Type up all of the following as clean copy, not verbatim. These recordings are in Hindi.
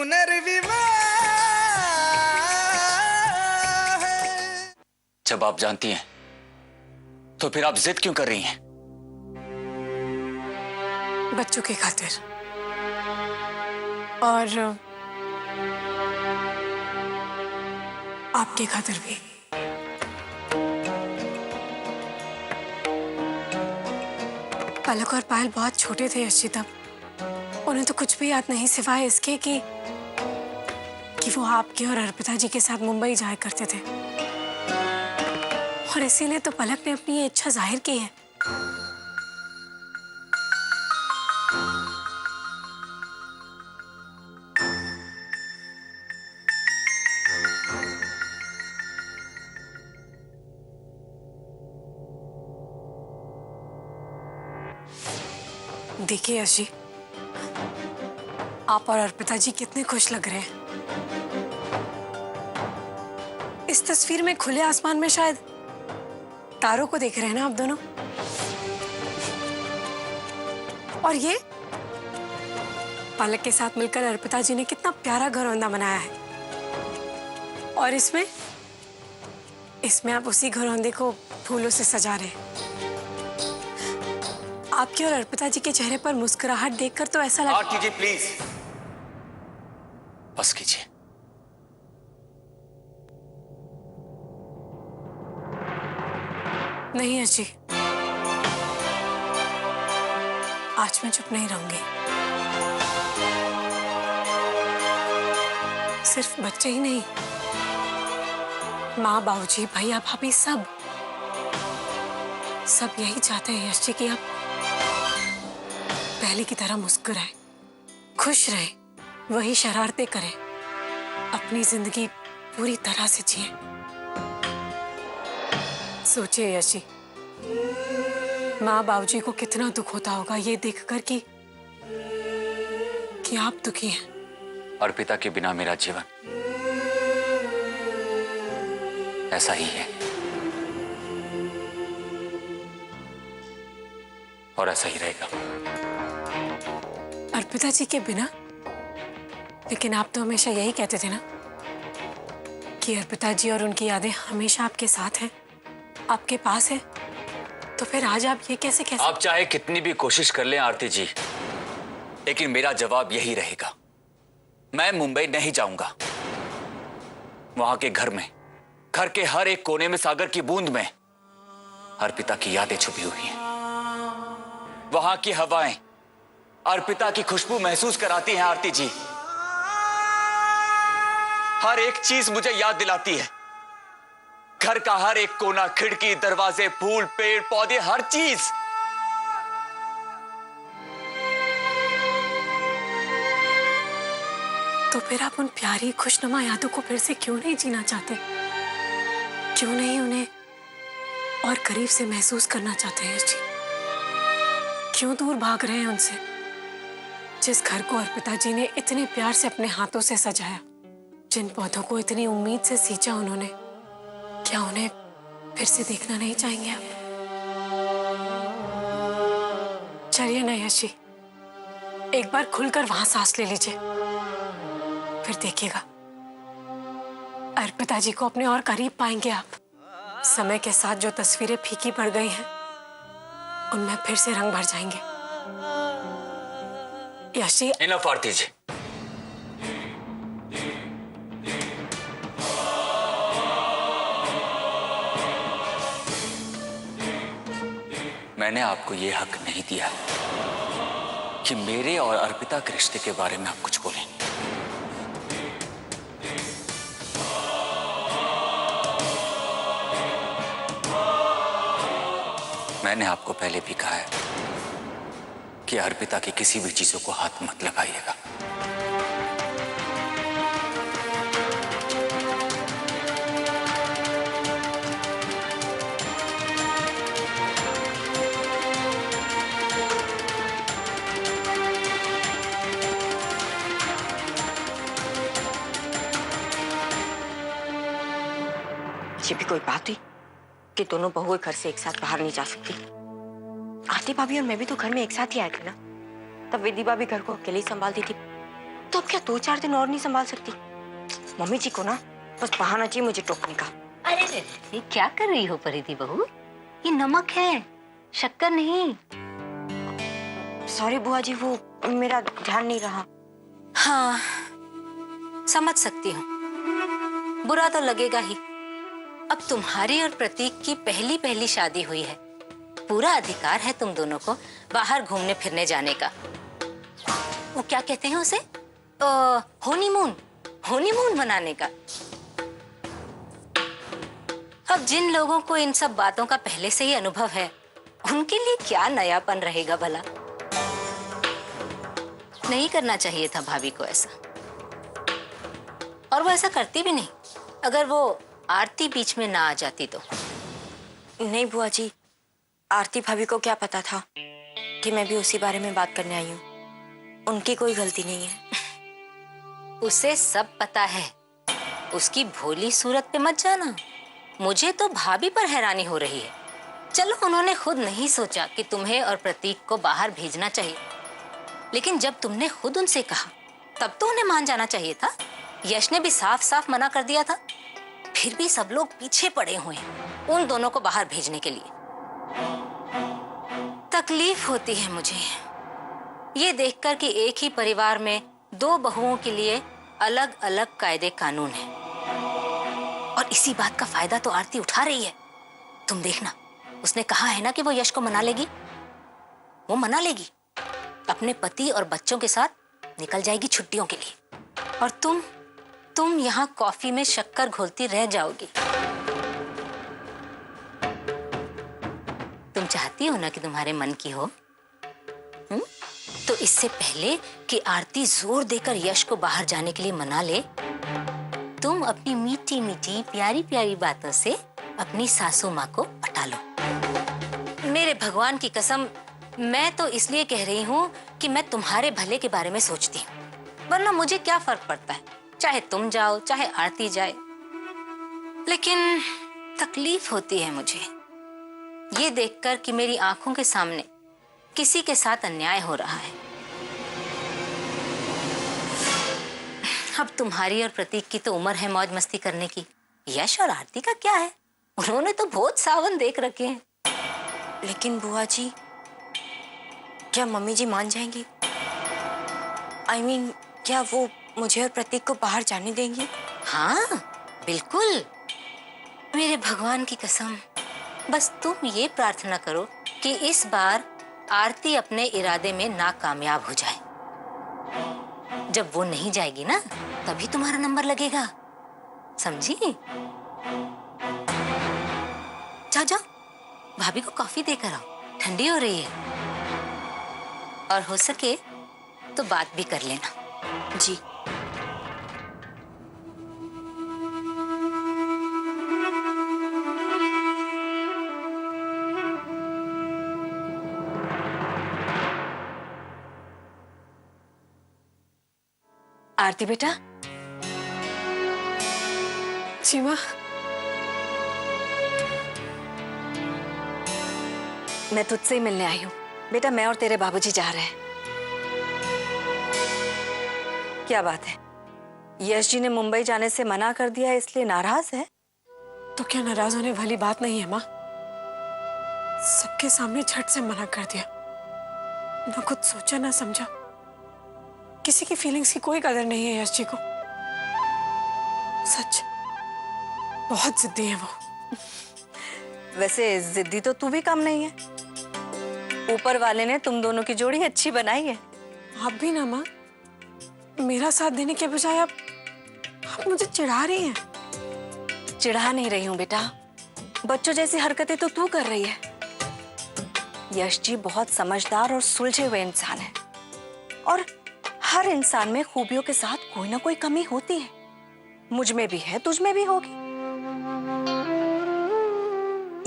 पुनर्विवाह है। जब आप जानती हैं तो फिर आप जिद क्यों कर रही हैं? बच्चों की खातिर और आपकी खातिर भी। पलक और पायल बहुत छोटे थे यशी तब। उन्हें तो कुछ भी याद नहीं सिवाय इसके कि वो आपके और अर्पिता जी के साथ मुंबई जाया करते थे, और इसीलिए तो पलक ने अपनी ये इच्छा जाहिर की है। देखिए यशी, आप और अर्पिता जी कितने खुश लग रहे हैं। इस तस्वीर में खुले आसमान में शायद तारों को देख रहे हैं ना आप दोनों। और ये पलक के साथ मिलकर अर्पिता जी ने कितना प्यारा घरौंदा बनाया है, और इसमें आप उसी घरौंदे को फूलों से सजा रहे हैं। आपके और अर्पिता जी के चेहरे पर मुस्कुराहट देखकर तो ऐसा लगा। आरती जी प्लीज बस कीजिए। नहीं अजी, आज मैं चुप नहीं रहूंगी। सिर्फ बच्चे ही नहीं, माँ, बाबूजी, भैया, भाभी सब यही चाहते हैं यश जी कि आप पहले की तरह मुस्कुराएं, खुश रहें, वही शरारतें करें, अपनी जिंदगी पूरी तरह से जिए। सोचिए यश जी, माँ बाबूजी को कितना दुख होता होगा ये देखकर कि आप दुखी हैं। अर्पिता के बिना मेरा जीवन ऐसा ही है और ऐसा ही रहेगा। अर्पिता जी के बिना? लेकिन आप तो हमेशा यही कहते थे ना कि अर्पिता जी और उनकी यादें हमेशा आपके साथ हैं, आपके पास है। तो फिर आज आप ये कैसे कह सकते? आप चाहे कितनी भी कोशिश कर लें आरती जी, लेकिन मेरा जवाब यही रहेगा, मैं मुंबई नहीं जाऊंगा। वहां के घर के हर एक कोने में, सागर की बूंद में अर्पिता की यादें छुपी हुई हैं। वहां की हवाएं अर्पिता की खुशबू महसूस कराती हैं आरती जी। हर एक चीज मुझे याद दिलाती है, घर का हर एक कोना, खिड़की, दरवाजे, फूल, पेड़, पौधे, हर चीज। तो फिर आप उन प्यारी खुशनुमा यादों को फिर से क्यों नहीं जीना चाहते? क्यों नहीं उन्हें और करीब से महसूस करना चाहते हैं जी? क्यों दूर भाग रहे हैं उनसे? जिस घर को अर्पिता जी ने इतने प्यार से अपने हाथों से सजाया, जिन पौधों को इतनी उम्मीद से सींचा उन्होंने, क्या उन्हें फिर से देखना नहीं चाहेंगे आप? चलिए ना यश जी, एक बार खुलकर वहां सांस ले लीजिए, फिर देखिएगा अर्पिता जी को अपने और करीब पाएंगे आप। समय के साथ जो तस्वीरें फीकी पड़ गई हैं, उनमें फिर से रंग भर जाएंगे। यश जी, इनफ आरती जी। मैंने आपको यह हक नहीं दिया कि मेरे और अर्पिता के रिश्ते के बारे में आप कुछ बोलें। मैंने आपको पहले भी कहा है कि अर्पिता की किसी भी चीजों को हाथ मत लगाइएगा। ये भी कोई बात हुई कि दोनों बहुएं घर से एक साथ बाहर नहीं जा सकती? आरती भाभी और मैं भी तो घर में एक साथ ही आए थे ना। तब विधि भाभी घर को अकेले ही संभालती थी, तो अब क्या 2-4 दिन और नहीं संभाल सकती? मम्मी जी को ना बस बहाना चाहिए मुझे टोकने का। अरे ये क्या कर रही हो परिधि बहू? ये नमक है, शक्कर नहीं। सॉरी बुआ जी, वो मेरा ध्यान नहीं रहा। हाँ, समझ सकती हूँ, बुरा तो लगेगा ही। अब तुम्हारी और प्रतीक की पहली पहली शादी हुई है, पूरा अधिकार है तुम दोनों को बाहर घूमने फिरने जाने का। वो क्या कहते हैं उसे, हनीमून मनाने का। अब जिन लोगों को इन सब बातों का पहले से ही अनुभव है, उनके लिए क्या नयापन रहेगा भला। नहीं करना चाहिए था भाभी को ऐसा, और वो ऐसा करती भी नहीं अगर वो आरती बीच में ना आ जाती तो। नहीं बुआ जी, आरती भाभी को क्या पता था कि मैं भी उसी बारे में बात करने आई हूँ। उनकी कोई गलती नहीं है। उसे सब पता है, उसकी भोली सूरत पे मत जाना। मुझे तो भाभी पर हैरानी हो रही है। चलो, उन्होंने खुद नहीं सोचा कि तुम्हें और प्रतीक को बाहर भेजना चाहिए, लेकिन जब तुमने खुद उनसे कहा तब तो उन्हें मान जाना चाहिए था। यश ने भी साफ साफ मना कर दिया था, फिर भी सब लोग पीछे पड़े हुए हैं उन दोनों को बाहर भेजने के लिए। तकलीफ होती है मुझे ये देखकर कि एक ही परिवार में 2 बहुओं के लिए अलग अलग कायदे कानून हैं, और इसी बात का फायदा तो आरती उठा रही है। तुम देखना, उसने कहा है ना कि वो यश को मना लेगी। वो मना लेगी, अपने पति और बच्चों के साथ निकल जाएगी छुट्टियों के लिए, और तुम यहाँ कॉफी में शक्कर घोलती रह जाओगी। तुम चाहती हो ना कि तुम्हारे मन की हो? तो इससे पहले कि आरती जोर देकर यश को बाहर जाने के लिए मना ले, तुम अपनी मीठी मीठी प्यारी प्यारी बातों से अपनी सासू माँ को पटा लो। मेरे भगवान की कसम, मैं तो इसलिए कह रही हूँ कि मैं तुम्हारे भले के बारे में सोचती हूँ, वरना मुझे क्या फर्क पड़ता है, चाहे तुम जाओ चाहे आरती जाए। लेकिन तकलीफ होती है मुझे ये देखकर कि मेरी आंखों के सामने किसी के साथ अन्याय हो रहा है। अब तुम्हारी और प्रतीक की तो उम्र है मौज मस्ती करने की, यश और आरती का क्या है? उन्होंने तो बहुत सावन देख रखे हैं। लेकिन बुआ जी, क्या मम्मी जी मान जाएंगी? I mean, क्या वो मुझे और प्रतीक को बाहर जाने देंगी? हाँ बिल्कुल। मेरे भगवान की कसम, बस तुम ये प्रार्थना करो कि इस बार आरती अपने इरादे में नाकामयाब हो जाए। जब वो नहीं जाएगी ना, तभी तुम्हारा नंबर लगेगा, समझी? जाओ जाओ, भाभी को कॉफी देकर आओ, ठंडी हो रही है, और हो सके तो बात भी कर लेना। जी। आरती बेटा। जी माँ। मैं तुझसे ही मिलने आई हूँ बेटा। मैं और तेरे बाबूजी जा रहे हैं। क्या बात है, यश जी ने मुंबई जाने से मना कर दिया है, इसलिए नाराज है? तो क्या नाराज होने वाली बात नहीं है माँ? सबके सामने झट से मना कर दिया, ना कुछ सोचा ना समझा। किसी की फीलिंग्स की कोई कदर नहीं है यश जी को। सच, बहुत जिद्दी है वो। वैसे जिद्दी तो तू भी कम नहीं है। ऊपर वाले ने तुम दोनों की जोड़ी अच्छी बनाई है। आप भी ना माँ, मेरा साथ देने के बजाय आप मुझे चिढ़ा रही हैं। चिढ़ा नहीं रही हूँ बेटा, बच्चों जैसी हरकतें तो तू कर रही है। यश जी बहुत समझदार और सुलझे हुए इंसान है, और हर इंसान में खूबियों के साथ कोई ना कोई कमी होती है। मुझ में भी है, तुझ में भी होगी।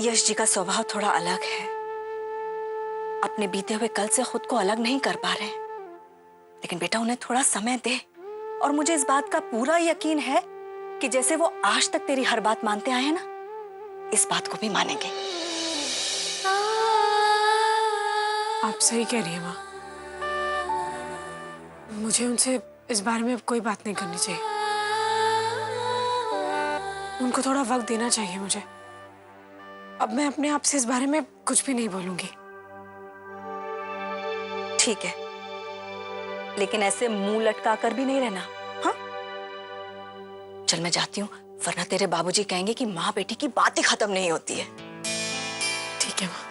यश जी का स्वभाव थोड़ा अलग है, अपने बीते हुए कल से खुद को अलग नहीं कर पा रहे। लेकिन बेटा उन्हें थोड़ा समय दे, और मुझे इस बात का पूरा यकीन है कि जैसे वो आज तक तेरी हर बात मानते आए हैं ना, इस बात को भी मानेंगे। आप सही कह रही हैं माँ, मुझे उनसे इस बारे में अब कोई बात नहीं करनी चाहिए। उनको थोड़ा वक्त देना चाहिए मुझे। अब मैं अपने आप से इस बारे में कुछ भी नहीं बोलूंगी। ठीक है, लेकिन ऐसे मुंह लटका कर भी नहीं रहना। हाँ, चल मैं जाती हूँ, वरना तेरे बाबूजी कहेंगे कि माँ बेटी की बात ही खत्म नहीं होती है। ठीक है माँ।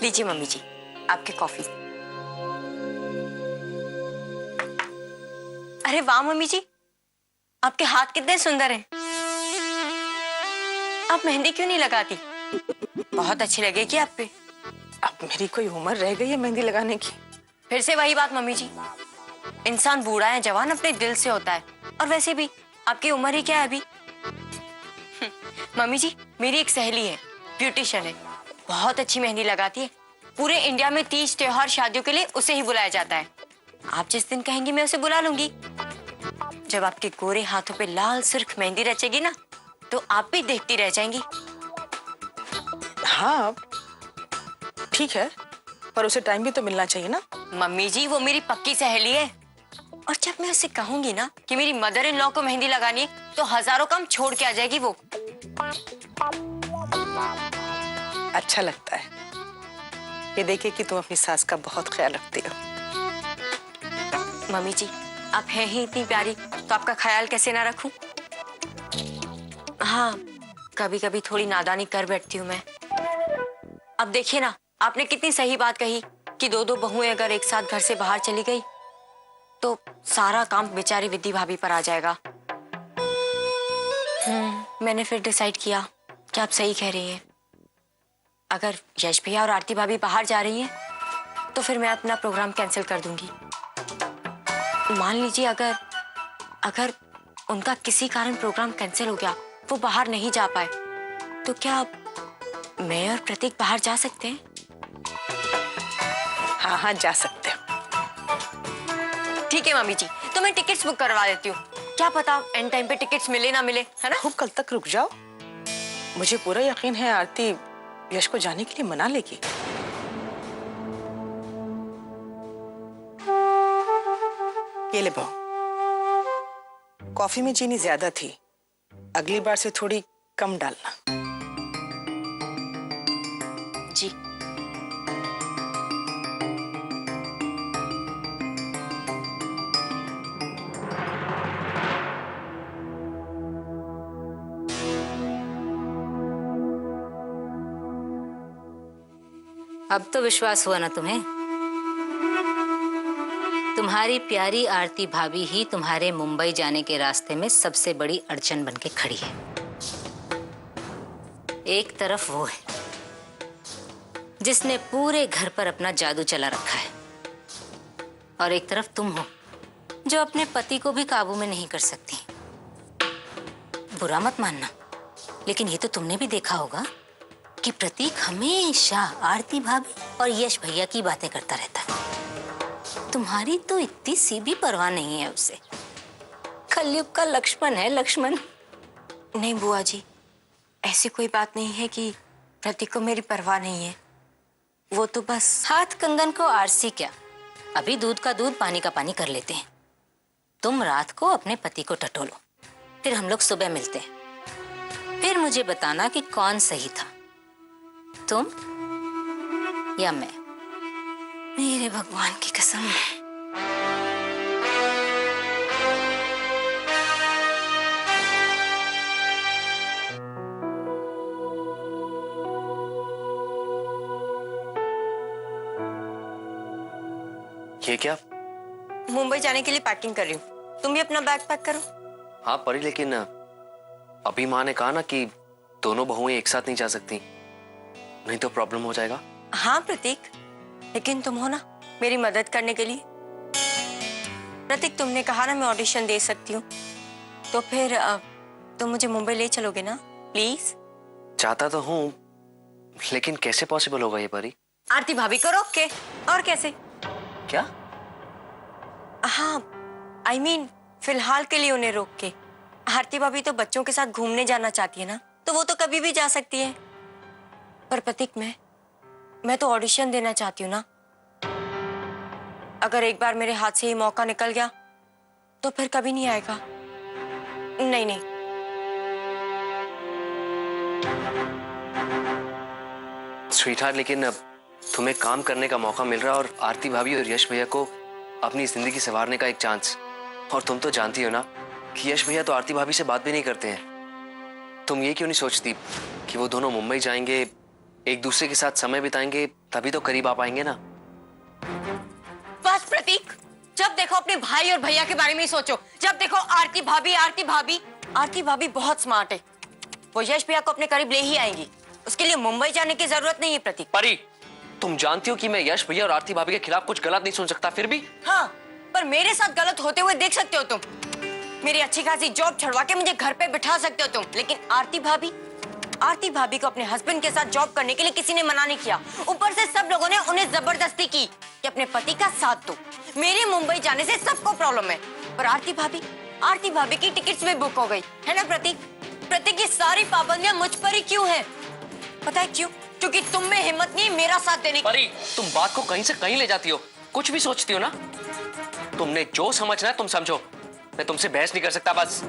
लीजिए मम्मी जी, आपकी कॉफी। अरे वाह मम्मी जी, आपके हाथ कितने सुंदर हैं। आप मेहंदी क्यों नहीं लगाती? बहुत अच्छी लगेगी आप पे। अब मेरी कोई उम्र रह गई है मेहंदी लगाने की? फिर से वही बात मम्मी जी, इंसान बूढ़ा है जवान अपने दिल से होता है। और वैसे भी आपकी उम्र ही क्या है अभी। मम्मी जी, मेरी एक सहेली है, ब्यूटिशियन है, बहुत अच्छी मेहंदी लगाती है। पूरे इंडिया में तीज त्योहार शादियों के लिए उसे ही बुलाया जाता है। आप जिस दिन कहेंगी मैं उसे बुला लूंगी। जब आपके गोरे हाथों पे लाल सुर्ख मेहंदी रचेगी ना, तो आप भी देखती रह जाएंगी। हाँ ठीक है, पर उसे टाइम भी तो मिलना चाहिए ना। मम्मी जी, वो मेरी पक्की सहेली है, और जब मैं उसे कहूंगी ना कि मेरी मदर इन लॉ को मेहंदी लगानी है, तो हजारों काम छोड़ के आ जाएगी वो। अच्छा लगता है ये देखे कि तुम अपनी सास का बहुत ख्याल रखती हो। मम्मी जी, आप हैं ही इतनी प्यारी, तो आपका ख्याल कैसे ना रखूं। हाँ, कभी कभी थोड़ी नादानी कर बैठती हूँ मैं। अब देखिए ना, आपने कितनी सही बात कही कि दो दो बहुएं अगर एक साथ घर से बाहर चली गई तो सारा काम बेचारी विद्या भाभी पर आ जाएगा। मैंने फिर डिसाइड किया कि आप सही कह रही हैं। अगर यश भैया और आरती भाभी बाहर जा रही हैं, तो फिर मैं अपना प्रोग्राम कैंसिल कर दूंगी। मान लीजिए अगर उनका किसी कारण प्रोग्राम कैंसिल हो गया, वो बाहर नहीं जा पाए, तो क्या मैं और प्रतीक बाहर जा सकते हैं? हाँ हाँ, जा सकते हो। ठीक है मम्मी जी, तो मैं टिकट्स बुक करवा देती हूँ। क्या पता एंड टाइम पे टिकट्स मिले ना मिले, है ना? खूब कल तक रुक जाओ, मुझे पूरा यकीन है आरती यश को जाने के लिए मना लेगी। ये ले बहू, कॉफी में चीनी ज्यादा थी, अगली बार से थोड़ी कम डालना। जी। अब तो विश्वास हुआ ना तुम्हें? तुम्हारी प्यारी आरती भाभी ही तुम्हारे मुंबई जाने के रास्ते में सबसे बड़ी अड़चन बनके खड़ी है। एक तरफ वो है जिसने पूरे घर पर अपना जादू चला रखा है, और एक तरफ तुम हो जो अपने पति को भी काबू में नहीं कर सकती। बुरा मत मानना, लेकिन ये तो तुमने भी देखा होगा कि प्रतीक हमेशा आरती भाभी और यश भैया की बातें करता रहता है। तुम्हारी तो इतनी सी भी परवाह नहीं है उसे। कलयुग का लक्ष्मण है, लक्ष्मण। नहीं बुआ जी, ऐसी कोई बात नहीं है कि प्रतीक को मेरी परवाह नहीं है। वो तो बस हाथ कंगन को आरसी क्या, अभी दूध का दूध पानी का पानी कर लेते हैं। तुम रात को अपने पति को टटोलो, फिर हम लोग सुबह मिलते हैं। फिर मुझे बताना कि कौन सही था, तुम या मैं। मेरे भगवान की कसम। ये क्या? मुंबई जाने के लिए पैकिंग कर रही हूँ। तुम भी अपना बैग पैक करो। हाँ परी, लेकिन अभी माँ ने कहा ना कि दोनों बहुएं एक साथ नहीं जा सकती, नहीं तो प्रॉब्लम हो जाएगा। हाँ प्रतीक, लेकिन तुम हो ना मेरी मदद करने के लिए। प्रतीक, तुमने कहा ना मैं ऑडिशन दे सकती हूँ, तो फिर तुम मुझे मुंबई ले चलोगे ना प्लीज? चाहता तो हूँ, लेकिन कैसे पॉसिबल होगा ये परी? आरती भाभी को रोक के। और कैसे? क्या? हाँ, I mean, फिलहाल के लिए उन्हें रोक के। आरती भाभी तो बच्चों के साथ घूमने जाना चाहती है ना, तो वो तो कभी भी जा सकती है। पर प्रतीक, मैं तो ऑडिशन देना चाहती हूँ ना। अगर एक बार मेरे हाथ से ये मौका निकल गया तो फिर कभी नहीं आएगा। नहीं नहीं, स्वीटहार्ट, लेकिन अब तुम्हें काम करने का मौका मिल रहा है और आरती भाभी और यश भैया को अपनी जिंदगी संवारने का एक चांस। और तुम तो जानती हो ना कि यश भैया तो आरती भाभी से बात भी नहीं करते हैं। तुम ये क्यों नहीं सोचती कि वो दोनों मुंबई जाएंगे, एक दूसरे के साथ समय बिताएंगे, तभी तो करीब आ पाएंगे ना। बस प्रतीक, जब देखो अपने भाई और भैया के बारे में ही सोचो। जब देखो आरती भाभी आरती भाभी। आरती भाभी बहुत स्मार्ट है, वो यश भैया को अपने करीब ले ही आएंगी। उसके लिए मुंबई जाने की जरूरत नहीं है प्रतीक। परी, तुम जानती हो कि मैं यश भैया और आरती भाभी के खिलाफ कुछ गलत नहीं सुन सकता, फिर भी। हाँ, पर मेरे साथ गलत होते हुए देख सकते हो तुम। मेरी अच्छी खासी जॉब छुड़वा के मुझे घर पे बिठा सकते हो तुम, लेकिन आरती भाभी को अपने हस्बैंड के साथ जॉब करने के लिए किसी ने मना नहीं किया। ऊपर से सब लोगों ने उन्हें जबरदस्ती की कि अपने पति का साथ दो। मेरे मुंबई जाने से सबको प्रॉब्लम है, पर आरती भाभी की टिकट्स भी बुक हो गई है ना प्रतीक। प्रतीक, ये सारी पाबंदियां मुझ पर ही क्यों है? पता है क्यों? क्योंकि तुम में हिम्मत नहीं मेरा साथ देने की। परी, तुम बात को कहीं से कहीं ले जाती हो, कुछ भी सोचती हो ना। तुमने जो समझना है तुम समझो, मैं तुमसे बहस नहीं कर सकता। बस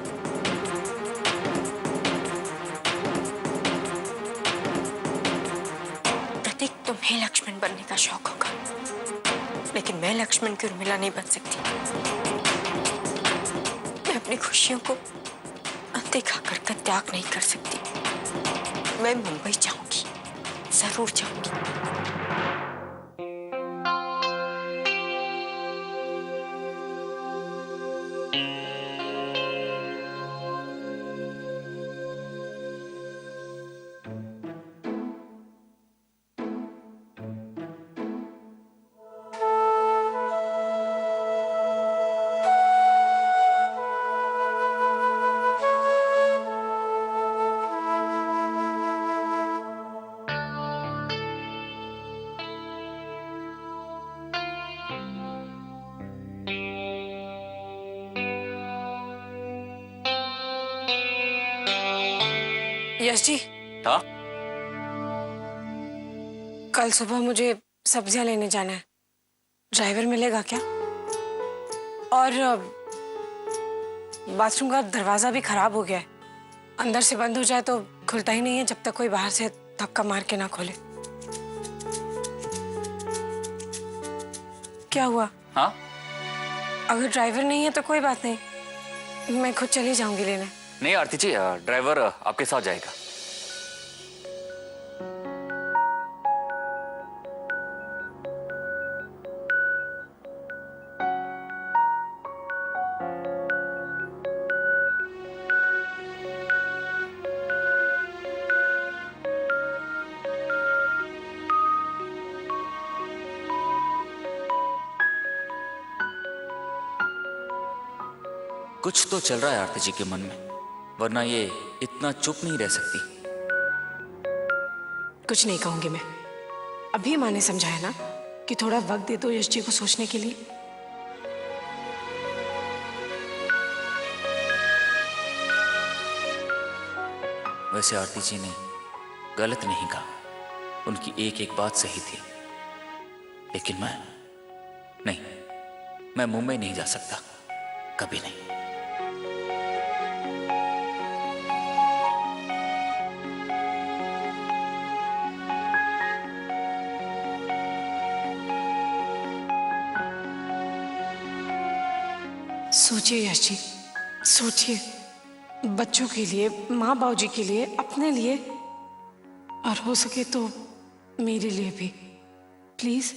प्रतीक, तुम्हें लक्ष्मण बनने का शौक होगा, लेकिन मैं लक्ष्मण की उर्मिला नहीं बन सकती। मैं अपनी खुशियों को अनदेखा कर त्याग नहीं कर सकती। मैं मुंबई जाऊंगी, जरूर जाऊंगी। यश जी, हाँ? कल सुबह मुझे सब्जियां लेने जाना है। ड्राइवर मिलेगा क्या? और बाथरूम का दरवाजा भी खराब हो गया है। अंदर से बंद हो जाए तो खुलता ही नहीं है जब तक कोई बाहर से धक्का मार के ना खोले। क्या हुआ? हाँ? अगर ड्राइवर नहीं है तो कोई बात नहीं, मैं खुद चली जाऊंगी लेने। नहीं आरती जी, ड्राइवर आपके साथ जाएगा। कुछ तो चल रहा है आरती जी के मन में, वरना ये इतना चुप नहीं रह सकती। कुछ नहीं कहूंगी मैं। अभी माँ ने समझाया ना कि थोड़ा वक्त दे दो यश जी को सोचने के लिए। वैसे आरती जी ने गलत नहीं कहा, उनकी एक एक बात सही थी। लेकिन मैं मुंबई नहीं जा सकता, कभी नहीं। सोचिए यश जी, सोचिए। बच्चों के लिए, माँ बाबू जी के लिए, अपने लिए, और हो सके तो मेरे लिए भी। प्लीज